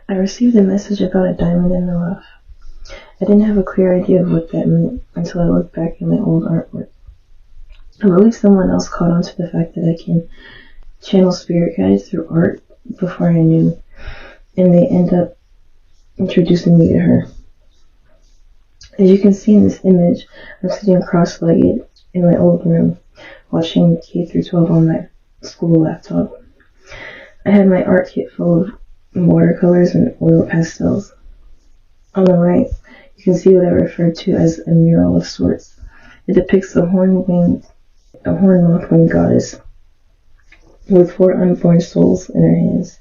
I received a message about a diamond in the rough. I didn't have a clear idea of what that meant until I looked back at my old artwork. I believe someone else caught on to the fact that I can channel spirit guides through art before I knew, and they end up introducing me to her. As you can see in this image, I'm sitting cross-legged in my old room, watching K-12 on my school laptop. I had my art kit full of watercolors and oil pastels. On the right, you can see what I refer to as a mural of sorts. It depicts a horn-moth-winged goddess with 4 unborn souls in her hands,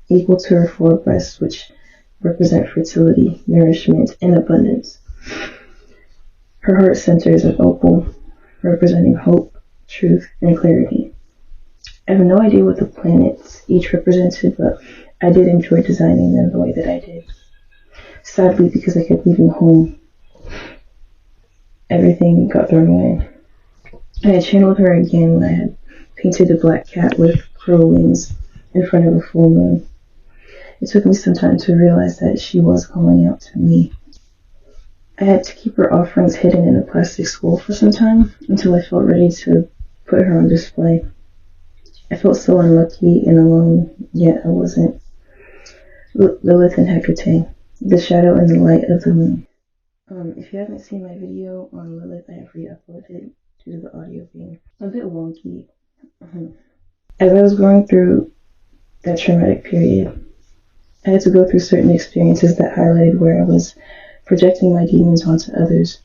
equal to her 4 breasts, which represent fertility, nourishment, and abundance. Her heart center is an opal, representing hope, truth, and clarity. I have no idea what the planets each represented, but I did enjoy designing them the way that I did. Sadly, because I kept leaving home, everything got thrown away. I had channeled her again when I had painted a black cat with crow wings in front of a full moon. It took me some time to realize that she was calling out to me. I had to keep her offerings hidden in a plastic skull for some time until I felt ready to put her on display. I felt so unlucky and alone, yet I wasn't. Lilith and Hekate, the shadow and the light of the moon. If you haven't seen my video on Lilith, I have re-uploaded it due to the audio being a bit wonky. As I was going through that traumatic period, I had to go through certain experiences that highlighted where I was projecting my demons onto others.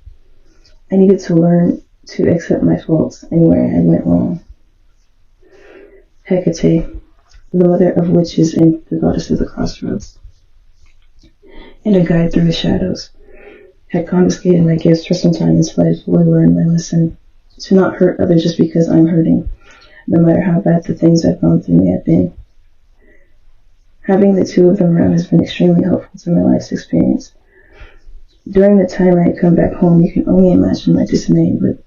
I needed to learn to accept my faults and where I went wrong. Hekate, the mother of witches and the goddess of the Crossroads, and a guide through the shadows, had confiscated my gifts for some time until I fully learned my lesson to not hurt others just because I'm hurting, no matter how bad the things I've gone through may have been. Having the 2 of them around has been extremely helpful to my life's experience. During the time I had come back home, you can only imagine my dismay with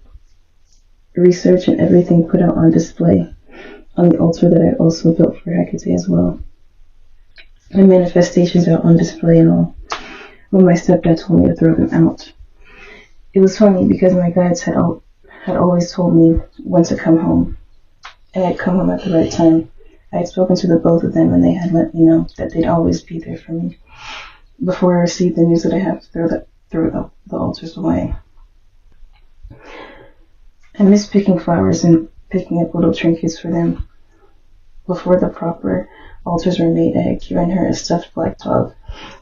research and everything put out on display on the altar that I also built for Hekate as well. My manifestations are on display and all, when my stepdad told me to throw them out. It was funny because my guides had always told me when to come home, and I'd come home at the right time. I had spoken to the both of them, and they had let me know that they'd always be there for me before I received the news that I have to throw the altars away. I miss picking flowers and picking up little trinkets for them. Before the proper altars were made, I had given her a stuffed black dog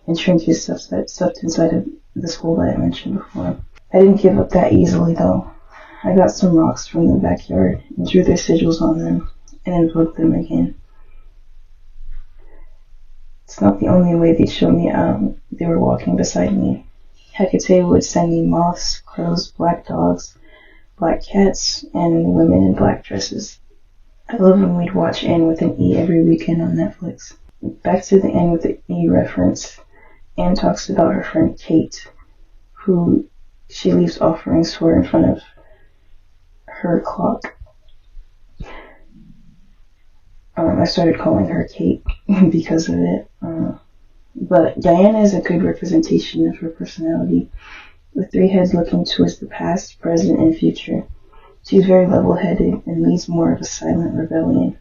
and trinkets stuffed inside of the skull that I mentioned before. I didn't give up that easily, though. I got some rocks from the backyard and drew their sigils on them and invoked them again. It's not the only way they showed me they were walking beside me. Hekate would send me moths, crows, black dogs, black cats, and women in black dresses. I love when we'd watch Anne with an E every weekend on Netflix. Back to the Anne with the E reference, Anne talks about her friend Kate, who she leaves offerings for in front of her clock. I started calling her Kate because of it. But Diana is a good representation of her personality, with 3 heads looking towards the past, present, and future. She's very level-headed and leads more of a silent rebellion.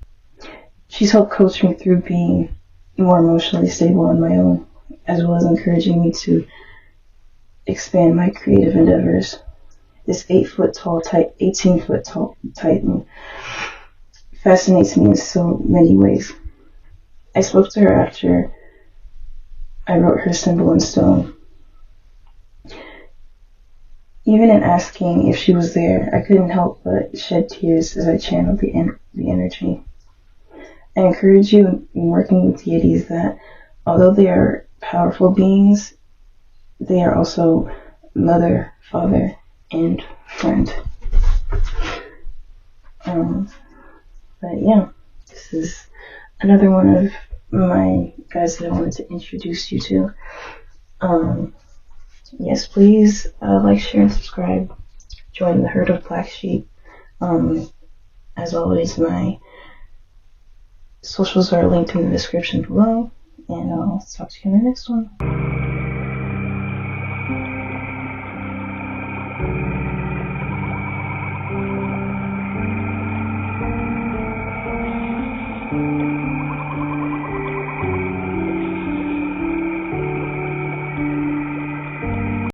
She's helped coach me through being more emotionally stable on my own, as well as encouraging me to expand my creative endeavors. This 18-foot tall Titan fascinates me in so many ways. I spoke to her after I wrote her symbol in stone. Even in asking if she was there, I couldn't help but shed tears as I channeled the energy. I encourage you in working with deities that, although they are powerful beings, they are also mother, father, and friend. But yeah, this is another one of my guys that I wanted to introduce you to. Yes, please like, share, and subscribe. Join the herd of black sheep. As always, my socials are linked in the description below, and I'll talk to you in the next one.